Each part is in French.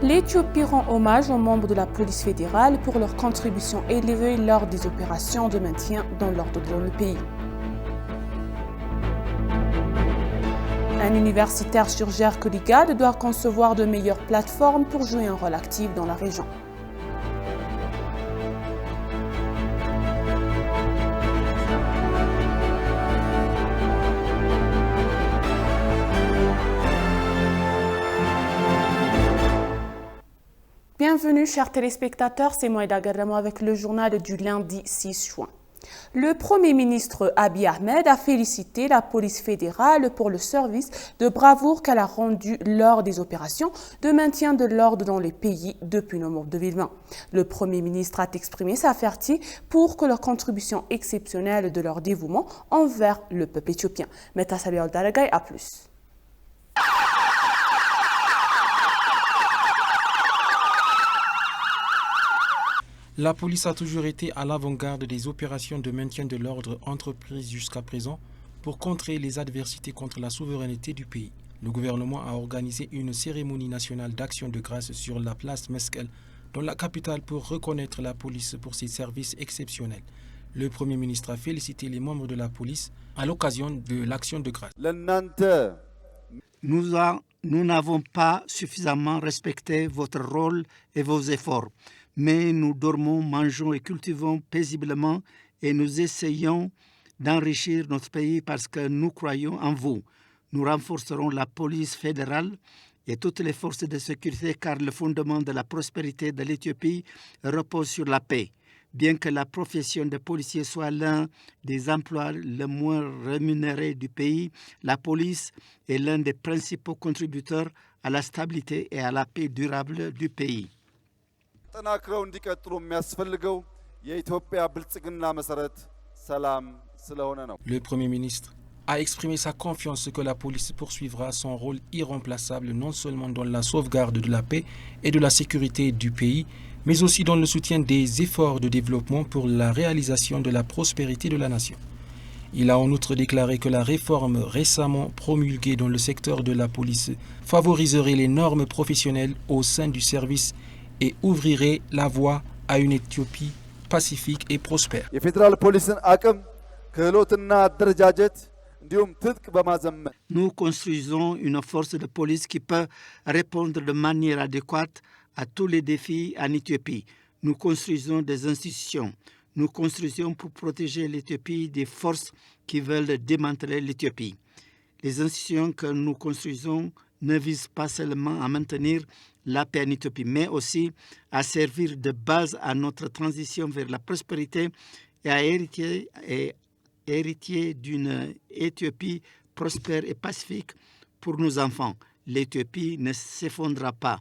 L'Éthiopie rend hommage aux membres de la police fédérale pour leur contribution élevée lors des opérations de maintien dans l'ordre dans le pays. Un universitaire sur Gerkeligat doit concevoir de meilleures plateformes pour jouer un rôle actif dans la région. Bienvenue chers téléspectateurs, c'est Moïda Garamo avec le journal du lundi 6 juin. Le Premier ministre Abiy Ahmed a félicité la police fédérale pour le service de bravoure qu'elle a rendu lors des opérations de maintien de l'ordre dans les pays depuis novembre 2020. Le Premier ministre a exprimé sa fierté pour que leur contribution exceptionnelle de leur dévouement envers le peuple éthiopien. Meta Sabiol Daragay à plus. La police a toujours été à l'avant-garde des opérations de maintien de l'ordre entreprises jusqu'à présent pour contrer les adversités contre la souveraineté du pays. Le gouvernement a organisé une cérémonie nationale d'action de grâce sur la place Meskel, dans la capitale, pour reconnaître la police pour ses services exceptionnels. Le Premier ministre a félicité les membres de la police à l'occasion de l'action de grâce. Nous n'avons pas suffisamment respecté votre rôle et vos efforts. Mais nous dormons, mangeons et cultivons paisiblement et nous essayons d'enrichir notre pays parce que nous croyons en vous. Nous renforcerons la police fédérale et toutes les forces de sécurité car le fondement de la prospérité de l'Éthiopie repose sur la paix. Bien que la profession de policier soit l'un des emplois les moins rémunérés du pays, la police est l'un des principaux contributeurs à la stabilité et à la paix durable du pays. Le Premier ministre a exprimé sa confiance que la police poursuivra son rôle irremplaçable non seulement dans la sauvegarde de la paix et de la sécurité du pays, mais aussi dans le soutien des efforts de développement pour la réalisation de la prospérité de la nation. Il a en outre déclaré que la réforme récemment promulguée dans le secteur de la police favoriserait les normes professionnelles au sein du service et ouvrirait la voie à une Éthiopie pacifique et prospère. Nous construisons une force de police qui peut répondre de manière adéquate à tous les défis en Éthiopie. Nous construisons des institutions. Nous construisons pour protéger l'Éthiopie des forces qui veulent démanteler l'Éthiopie. Les institutions que nous construisons ne visent pas seulement à maintenir la paix en Éthiopie, mais aussi à servir de base à notre transition vers la prospérité et à héritier d'une Éthiopie prospère et pacifique pour nos enfants. L'Éthiopie ne s'effondrera pas.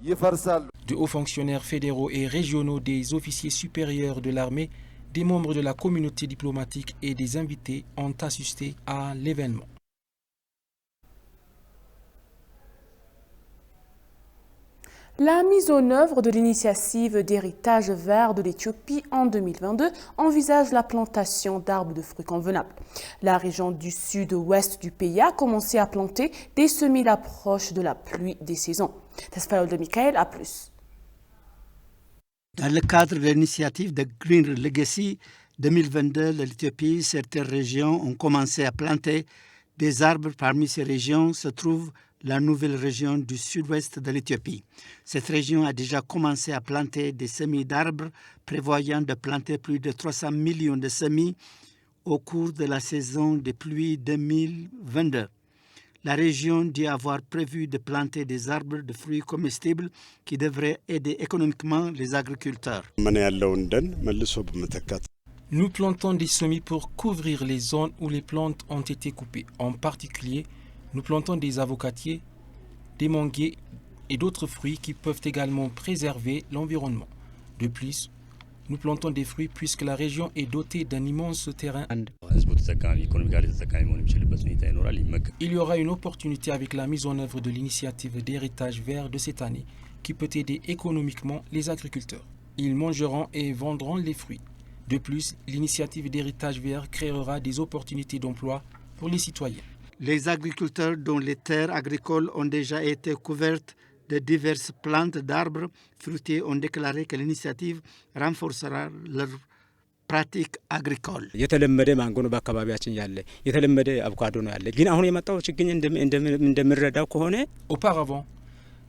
De hauts fonctionnaires fédéraux et régionaux, des officiers supérieurs de l'armée, des membres de la communauté diplomatique et des invités ont assisté à l'événement. La mise en œuvre de l'initiative d'héritage vert de l'Éthiopie en 2022 envisage la plantation d'arbres de fruits convenables. La région du sud-ouest du pays a commencé à planter des semis à l'approche de la pluie des saisons. Tesfaïol de Michael à plus. Dans le cadre de l'initiative de Green Legacy 2022 de l'Éthiopie, certaines régions ont commencé à planter des arbres. Parmi ces régions se trouve la nouvelle région du sud-ouest de l'Éthiopie. Cette région a déjà commencé à planter des semis d'arbres, prévoyant de planter plus de 300 millions de semis au cours de la saison des pluies 2022. La région dit avoir prévu de planter des arbres de fruits comestibles qui devraient aider économiquement les agriculteurs. Nous plantons des semis pour couvrir les zones où les plantes ont été coupées. En particulier, nous plantons des avocatiers, des manguiers et d'autres fruits qui peuvent également préserver l'environnement. De plus, nous plantons des fruits puisque la région est dotée d'un immense terrain. Il y aura une opportunité avec la mise en œuvre de l'initiative d'héritage vert de cette année qui peut aider économiquement les agriculteurs. Ils mangeront et vendront les fruits. De plus, l'initiative d'héritage vert créera des opportunités d'emploi pour les citoyens. Les agriculteurs dont les terres agricoles ont déjà été couvertes de diverses plantes d'arbres fruitiers ont déclaré que l'initiative renforcera leur pratique agricole. የተለመደ ማንጎ ነው በአካባቢያችን ያለ የተለመደ አቮካዶ ነው ያለ ግን አሁን የመጣው ችግኝ እንደምንረዳው ከሆነ Auparavant,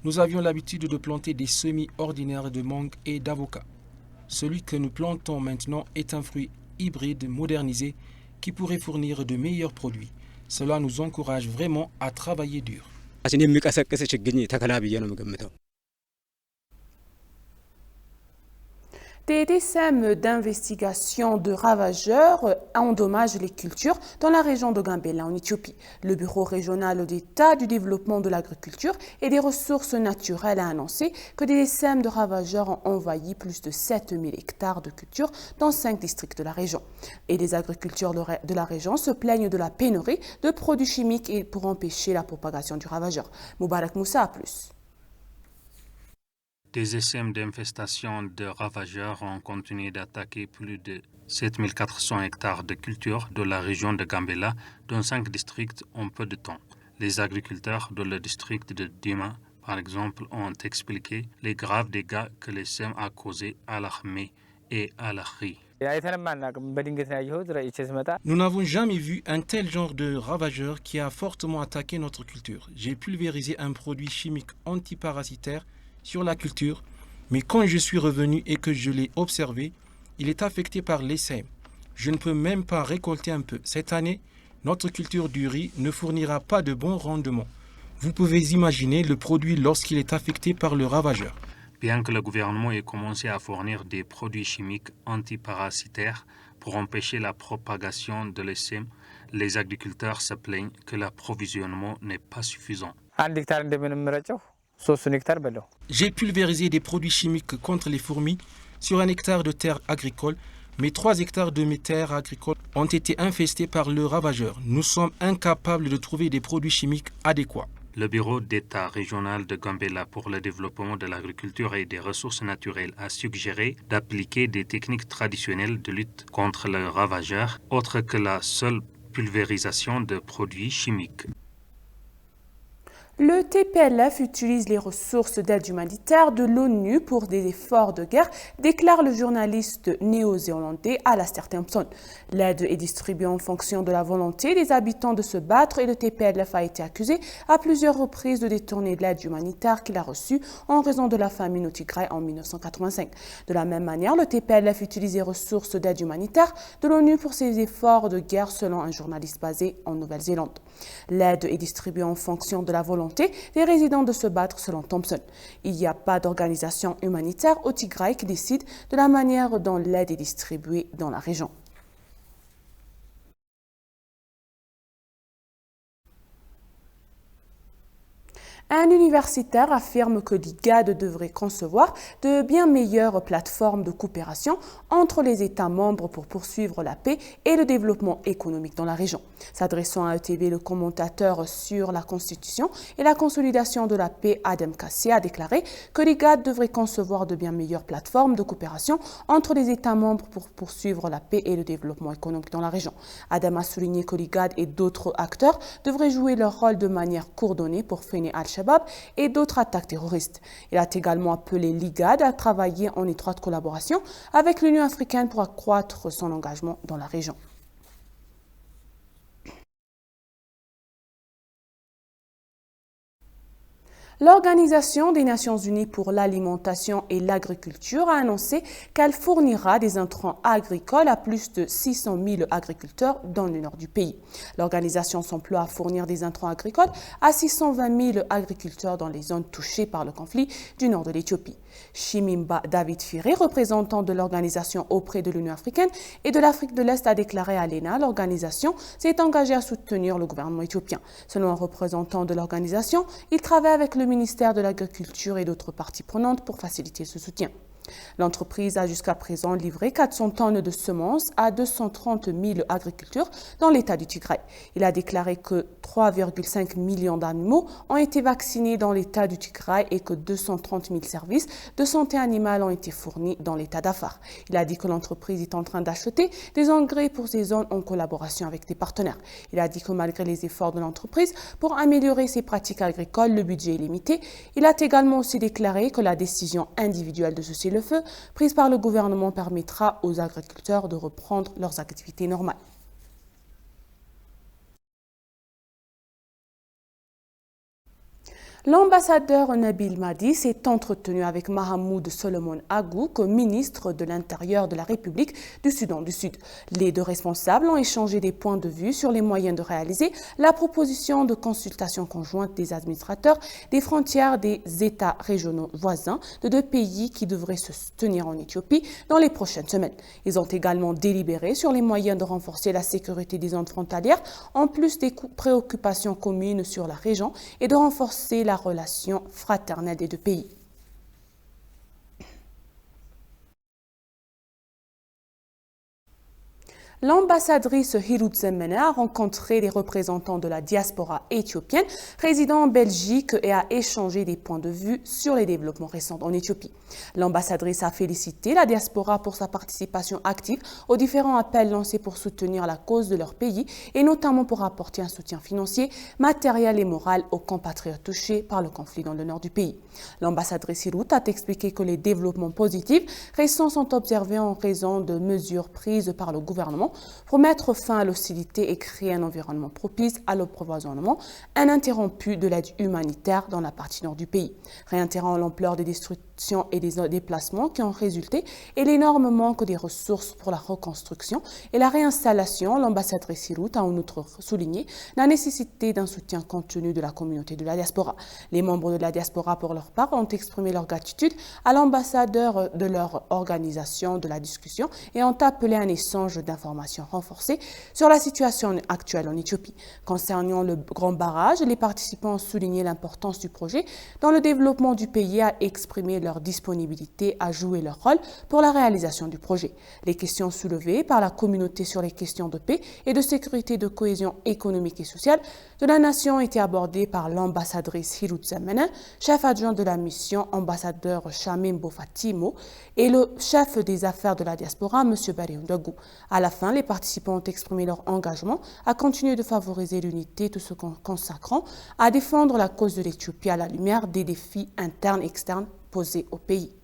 nous avions l'habitude de planter des semis ordinaires de mangue et d'avocat. Celui que nous plantons maintenant est un fruit hybride modernisé qui pourrait fournir de meilleurs produits. Cela nous encourage vraiment à travailler dur. አችን የሚቀሰቅስ ችግኝ ተከላ ብዬ ነው የምገምተው። Des dessins d'investigation de ravageurs endommagent les cultures dans la région de Gambela en Éthiopie. Le Bureau régional d'État du développement de l'agriculture et des ressources naturelles a annoncé que des dessins de ravageurs ont envahi plus de 7000 hectares de cultures dans 5 districts de la région. Et les agriculteurs de la région se plaignent de la pénurie de produits chimiques et pour empêcher la propagation du ravageur. Moubarak Moussa a plus. Des essais d'infestation de ravageurs ont continué d'attaquer plus de 7400 hectares de culture de la région de Gambela dans 5 districts en peu de temps. Les agriculteurs de le district de Dima, par exemple, ont expliqué les graves dégâts que les SEM a causés à l'Armée et à la riz. Nous n'avons jamais vu un tel genre de ravageur qui a fortement attaqué notre culture. J'ai pulvérisé un produit chimique antiparasitaire sur la culture, mais quand je suis revenu et que je l'ai observé, il est affecté par l'essai. Je ne peux même pas récolter un peu. Cette année, notre culture du riz ne fournira pas de bons rendements. Vous pouvez imaginer le produit lorsqu'il est affecté par le ravageur. Bien que le gouvernement ait commencé à fournir des produits chimiques antiparasitaires pour empêcher la propagation de l'essai, les agriculteurs se plaignent que l'approvisionnement n'est pas suffisant. J'ai pulvérisé des produits chimiques contre les fourmis sur 1 hectare de terre agricole, mais 3 hectares de mes terres agricoles ont été infestés par le ravageur. Nous sommes incapables de trouver des produits chimiques adéquats. Le Bureau d'État régional de Gambela pour le développement de l'agriculture et des ressources naturelles a suggéré d'appliquer des techniques traditionnelles de lutte contre le ravageur, autres que la seule pulvérisation de produits chimiques. Le TPLF utilise les ressources d'aide humanitaire de l'ONU pour des efforts de guerre, déclare le journaliste néo-zélandais Alastair Thompson. L'aide est distribuée en fonction de la volonté des habitants de se battre et le TPLF a été accusé à plusieurs reprises de détourner de l'aide humanitaire qu'il a reçue en raison de la famine au Tigray en 1985. De la même manière, le TPLF utilise les ressources d'aide humanitaire de l'ONU pour ses efforts de guerre selon un journaliste basé en Nouvelle-Zélande. L'aide est distribuée en fonction de la volonté des résidents de se battre selon Thompson. Il n'y a pas d'organisation humanitaire au Tigray qui décide de la manière dont l'aide est distribuée dans la région. Un universitaire affirme que l'IGAD devrait concevoir de bien meilleures plateformes de coopération entre les États membres pour poursuivre la paix et le développement économique dans la région. S'adressant à ETV, le commentateur sur la Constitution et la consolidation de la paix, Adam Kassé, a déclaré que l'IGAD devrait concevoir de bien meilleures plateformes de coopération entre les États membres pour poursuivre la paix et le développement économique dans la région. Adam a souligné que l'IGAD et d'autres acteurs devraient jouer leur rôle de manière coordonnée pour freiner Al-Shabaab et d'autres attaques terroristes. Il a également appelé l'IGAD à travailler en étroite collaboration avec l'Union africaine pour accroître son engagement dans la région. L'Organisation des Nations Unies pour l'alimentation et l'agriculture a annoncé qu'elle fournira des intrants agricoles à plus de 600 000 agriculteurs dans le nord du pays. L'organisation s'emploie à fournir des intrants agricoles à 620 000 agriculteurs dans les zones touchées par le conflit du nord de l'Éthiopie. Chimimba David Firé, représentant de l'organisation auprès de l'Union africaine et de l'Afrique de l'Est, a déclaré à l'ENA que l'organisation s'est engagée à soutenir le gouvernement éthiopien. Selon un représentant de l'organisation, il travaille avec le ministère de l'Agriculture et d'autres parties prenantes pour faciliter ce soutien. L'entreprise a jusqu'à présent livré 400 tonnes de semences à 230 000 agriculteurs dans l'état du Tigray. Il a déclaré que 3,5 millions d'animaux ont été vaccinés dans l'état du Tigray et que 230 000 services de santé animale ont été fournis dans l'état d'Afar. Il a dit que l'entreprise est en train d'acheter des engrais pour ces zones en collaboration avec des partenaires. Il a dit que malgré les efforts de l'entreprise pour améliorer ses pratiques agricoles, le budget est limité. Il a également aussi déclaré que la décision individuelle de cesser le feu prise par le gouvernement permettra aux agriculteurs de reprendre leurs activités normales. L'ambassadeur Nabil Mahdi s'est entretenu avec Mahamoud Solomon Agouk, ministre de l'Intérieur de la République du Soudan du Sud. Les deux responsables ont échangé des points de vue sur les moyens de réaliser la proposition de consultation conjointe des administrateurs des frontières des États régionaux voisins de deux pays qui devraient se tenir en Éthiopie dans les prochaines semaines. Ils ont également délibéré sur les moyens de renforcer la sécurité des zones frontalières, en plus des préoccupations communes sur la région et de renforcer la relation fraternelle des deux pays. L'ambassadrice Hirut Zemene a rencontré les représentants de la diaspora éthiopienne résidant en Belgique et a échangé des points de vue sur les développements récents en Éthiopie. L'ambassadrice a félicité la diaspora pour sa participation active aux différents appels lancés pour soutenir la cause de leur pays et notamment pour apporter un soutien financier, matériel et moral aux compatriotes touchés par le conflit dans le nord du pays. L'ambassadrice Hirut a expliqué que les développements positifs récents sont observés en raison de mesures prises par le gouvernement pour mettre fin à l'hostilité et créer un environnement propice à l'approvisionnement ininterrompu de l'aide humanitaire dans la partie nord du pays. Réintérant l'ampleur des destructions et des déplacements qui ont résulté et l'énorme manque des ressources pour la reconstruction et la réinstallation, l'ambassadrice Hirut a en outre souligné la nécessité d'un soutien contenu de la communauté de la diaspora. Les membres de la diaspora, pour leur part, ont exprimé leur gratitude à l'ambassadeur de leur organisation de la discussion et ont appelé à un échange d'informations renforcée sur la situation actuelle en Éthiopie. Concernant le grand barrage, les participants ont souligné l'importance du projet dans le développement du pays et a exprimé leur disponibilité à jouer leur rôle pour la réalisation du projet. Les questions soulevées par la communauté sur les questions de paix et de sécurité, de cohésion économique et sociale de la nation ont été abordées par l'ambassadrice Hirut Zemene, chef adjoint de la mission, ambassadeur Shamim Bofatimo et le chef des affaires de la diaspora, M. Barry Ndogou. À la fin, les participants ont exprimé leur engagement à continuer de favoriser l'unité tout se consacrant à défendre la cause de l'Éthiopie à la lumière des défis internes et externes posés au pays.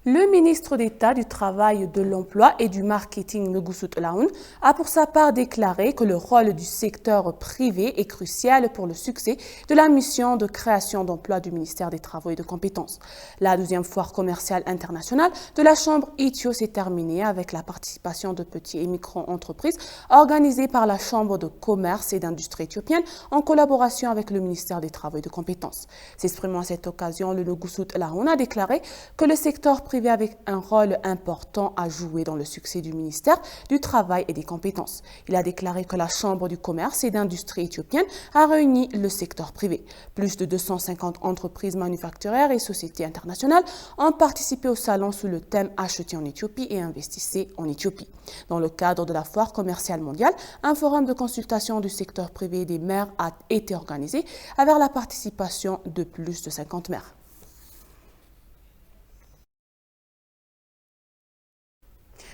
Le ministre d'État du Travail, de l'Emploi et du Marketing, Nguesut Laoun, a pour sa part déclaré que le rôle du secteur privé est crucial pour le succès de la mission de création d'emplois du ministère des Travaux et de Compétences. La 12e foire commerciale internationale de la Chambre ITIO s'est terminée avec la participation de petites et micro-entreprises organisées par la Chambre de commerce et d'industrie éthiopienne en collaboration avec le ministère des Travaux et de Compétences. S'exprimant à cette occasion, le Nguesut Laoun a déclaré que le secteur privé avec un rôle important à jouer dans le succès du ministère du Travail et des Compétences. Il a déclaré que la Chambre du commerce et d'industrie éthiopienne a réuni le secteur privé. Plus de 250 entreprises manufacturières et sociétés internationales ont participé au salon sous le thème « Achetez en Éthiopie et investissez en Éthiopie ». Dans le cadre de la foire commerciale mondiale, un forum de consultation du secteur privé et des maires a été organisé avec la participation de plus de 50 maires.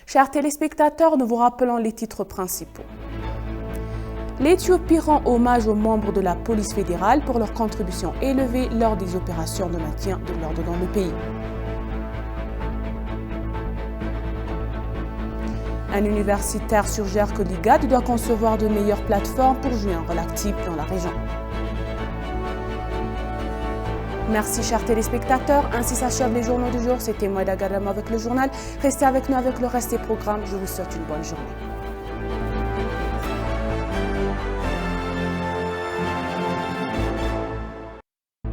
Chers téléspectateurs, nous vous rappelons les titres principaux. L'Éthiopie rend hommage aux membres de la police fédérale pour leur contribution élevée lors des opérations de maintien de l'ordre dans le pays. Un universitaire suggère que l'IGAD doit concevoir de meilleures plateformes pour jouer un rôle actif dans la région. Merci chers téléspectateurs, ainsi s'achèvent les journaux du jour. C'était Moïda Garama avec le journal. Restez avec nous avec le reste des programmes. Je vous souhaite une bonne journée.